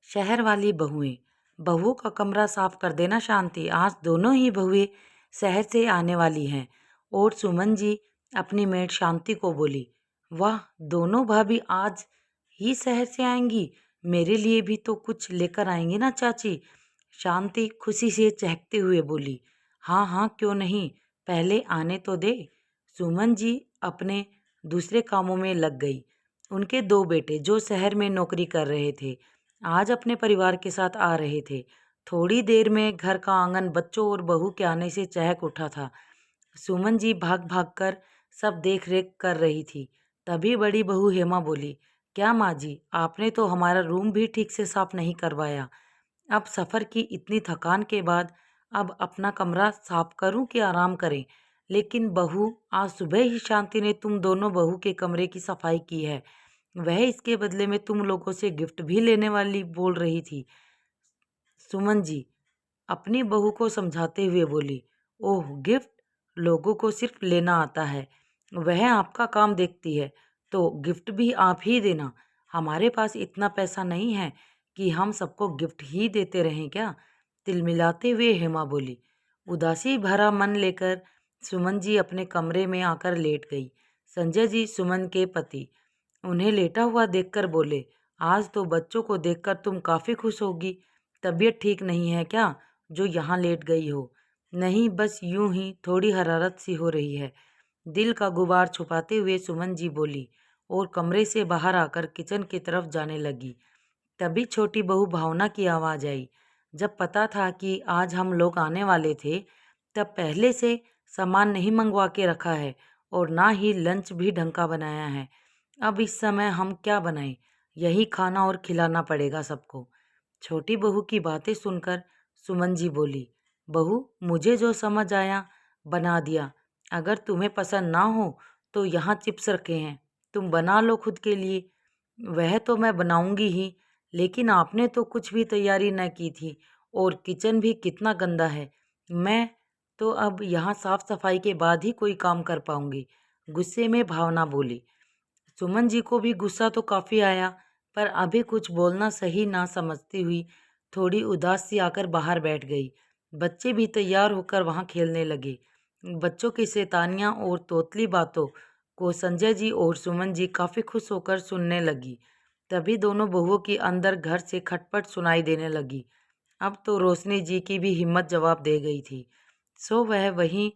शहर वाली बहुएं। बहुओं का कमरा साफ कर देना शांति। आज दोनों ही बहुएं शहर से आने वाली हैं। और सुमन जी अपनी मेड शांति को बोली, वाह, दोनों भाभी आज ही शहर से आएंगी। मेरे लिए भी तो कुछ लेकर आएंगी ना चाची। शांति खुशी से चहकते हुए बोली, हाँ हाँ, क्यों नहीं, पहले आने तो दे। सुमन जी अपने दूसरे कामों में लग गई। उनके दो बेटे जो शहर में नौकरी कर रहे थे, आज अपने परिवार के साथ आ रहे थे। थोड़ी देर में घर का आंगन बच्चों और बहू के आने से चहक उठा था। सुमन जी भाग भाग कर सब देख रेख कर रही थी। तभी बड़ी बहू हेमा बोली, क्या माँ जी, आपने तो हमारा रूम भी ठीक से साफ नहीं करवाया। अब सफ़र की इतनी थकान के बाद अब अपना कमरा साफ करूं कि आराम करें। लेकिन बहू, आज सुबह ही शांति ने तुम दोनों बहू के कमरे की सफाई की है। वह इसके बदले में तुम लोगों से गिफ्ट भी लेने वाली बोल रही थी। सुमन जी अपनी बहू को समझाते हुए बोली, ओह गिफ्ट, लोगों को सिर्फ लेना आता है, वह आपका काम देखती है, तो गिफ्ट भी आप ही देना। हमारे पास इतना पैसा नहीं है कि हम सबको गिफ्ट ही देते रहें क्या। तिलमिलाते हुए हेमा बोली। उदासी भरा मन लेकर सुमन जी अपने कमरे में आकर लेट गई। संजय जी सुमन के पति उन्हें लेटा हुआ देखकर बोले, आज तो बच्चों को देखकर तुम काफ़ी खुश होगी। तबीयत ठीक नहीं है क्या जो यहाँ लेट गई हो। नहीं, बस यूं ही थोड़ी हरारत सी हो रही है। दिल का गुबार छुपाते हुए सुमन जी बोली और कमरे से बाहर आकर किचन की तरफ जाने लगी। तभी छोटी बहू भावना की आवाज़ आई। जब पता था कि आज हम लोग आने वाले थे, तब पहले से सामान नहीं मंगवा के रखा है और ना ही लंच भी ढंग का बनाया है। अब इस समय हम क्या बनाएं, यही खाना और खिलाना पड़ेगा सबको। छोटी बहू की बातें सुनकर सुमन जी बोली, बहू, मुझे जो समझ आया बना दिया। अगर तुम्हें पसंद ना हो तो यहाँ चिप्स रखे हैं, तुम बना लो खुद के लिए। वह तो मैं बनाऊंगी ही, लेकिन आपने तो कुछ भी तैयारी न की थी और किचन भी कितना गंदा है। मैं तो अब यहाँ साफ सफाई के बाद ही कोई काम कर पाऊंगी। गुस्से में भावना बोली। सुमन जी को भी गुस्सा तो काफ़ी आया, पर अभी कुछ बोलना सही ना समझती हुई थोड़ी उदास सी आकर बाहर बैठ गई। बच्चे भी तैयार होकर वहाँ खेलने लगे। बच्चों की शैतानियाँ और तोतली बातों को संजय जी और सुमन जी काफ़ी खुश होकर सुनने लगी। तभी दोनों बहुओं की अंदर घर से खटपट सुनाई देने लगी। अब तो रोशनी जी की भी हिम्मत जवाब दे गई थी। सो वह वहीं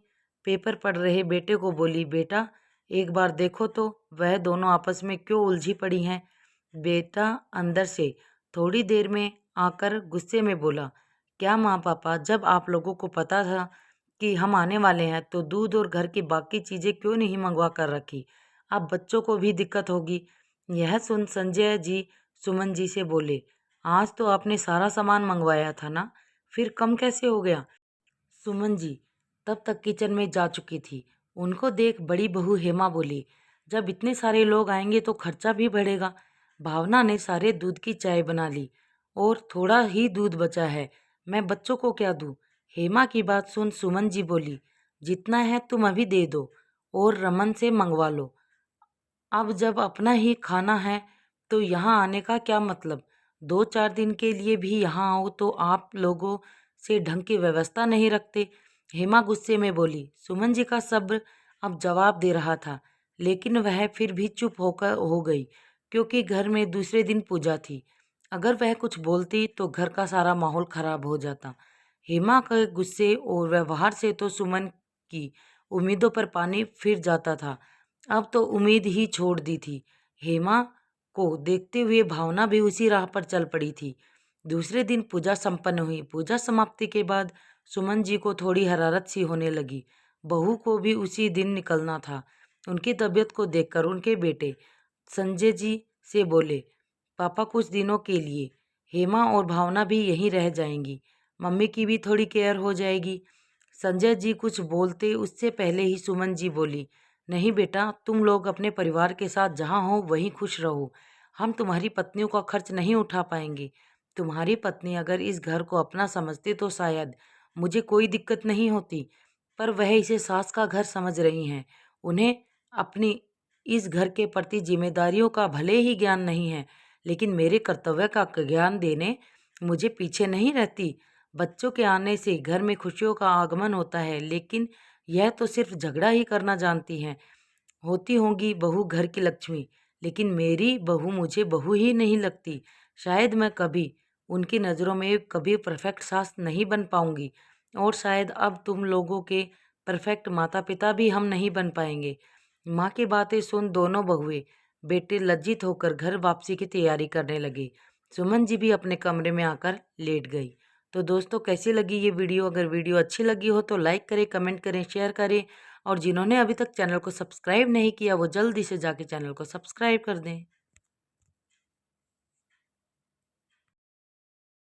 पेपर पढ़ रहे बेटे को बोली, बेटा एक बार देखो तो वह दोनों आपस में क्यों उलझी पड़ी हैं। बेटा अंदर से थोड़ी देर में आकर गुस्से में बोला, क्या माँ पापा, जब आप लोगों को पता था कि हम आने वाले हैं तो दूध और घर की बाकी चीज़ें क्यों नहीं मंगवा कर रखी। अब बच्चों को भी दिक्कत होगी। यह सुन संजय जी सुमन जी से बोले, आज तो आपने सारा सामान मंगवाया था ना, फिर कम कैसे हो गया। सुमन जी तब तक किचन में जा चुकी थी। उनको देख बड़ी बहू हेमा बोली, जब इतने सारे लोग आएंगे तो खर्चा भी बढ़ेगा। भावना ने सारे दूध की चाय बना ली और थोड़ा ही दूध बचा है, मैं बच्चों को क्या दूँ। हेमा की बात सुन सुमन जी बोली, जितना है तुम अभी दे दो और रमन से मंगवा लो। अब जब अपना ही खाना है तो यहाँ आने का क्या मतलब। 2-4 दिन के लिए भी यहाँ आओ तो आप लोगों से ढंग की व्यवस्था नहीं रखते। हेमा गुस्से में बोली। सुमन जी का सब्र अब जवाब दे रहा था, लेकिन वह फिर भी चुप होकर हो गई, क्योंकि घर में दूसरे दिन पूजा थी। अगर वह कुछ बोलती तो घर का सारा माहौल खराब हो जाता। हेमा के गुस्से और व्यवहार से तो सुमन की उम्मीदों पर पानी फिर जाता था। अब तो उम्मीद ही छोड़ दी थी। हेमा को देखते हुए भावना भी उसी राह पर चल पड़ी थी। दूसरे दिन पूजा संपन्न हुई। पूजा समाप्ति के बाद सुमन जी को थोड़ी हरारत सी होने लगी। बहू को भी उसी दिन निकलना था। उनकी तबीयत को देखकर उनके बेटे संजय जी से बोले, पापा कुछ दिनों के लिए हेमा और भावना भी यहीं रह जाएंगी, मम्मी की भी थोड़ी केयर हो जाएगी। संजय जी कुछ बोलते उससे पहले ही सुमन जी बोली, नहीं बेटा, तुम लोग अपने परिवार के साथ जहाँ हो वहीं खुश रहो। हम तुम्हारी पत्नियों का खर्च नहीं उठा पाएंगे। तुम्हारी पत्नी अगर इस घर को अपना समझती तो शायद मुझे कोई दिक्कत नहीं होती, पर वह इसे सास का घर समझ रही हैं। उन्हें अपनी इस घर के प्रति जिम्मेदारियों का भले ही ज्ञान नहीं है, लेकिन मेरे कर्तव्य का ज्ञान देने मुझे पीछे नहीं रहती। बच्चों के आने से घर में खुशियों का आगमन होता है, लेकिन यह तो सिर्फ झगड़ा ही करना जानती हैं। होती होंगी बहू घर की लक्ष्मी, लेकिन मेरी बहू मुझे बहू ही नहीं लगती। शायद मैं कभी उनकी नज़रों में कभी परफेक्ट सास नहीं बन पाऊंगी, और शायद अब तुम लोगों के परफेक्ट माता पिता भी हम नहीं बन पाएंगे। माँ की बातें सुन दोनों बहुए बेटे लज्जित होकर घर वापसी की तैयारी करने लगे। सुमन जी भी अपने कमरे में आकर लेट गई। तो दोस्तों, कैसी लगी ये वीडियो? अगर वीडियो अच्छी लगी हो तो लाइक करें, कमेंट करें, शेयर करें, और जिन्होंने अभी तक चैनल को सब्सक्राइब नहीं किया वो जल्दी से जाके चैनल को सब्सक्राइब कर दें।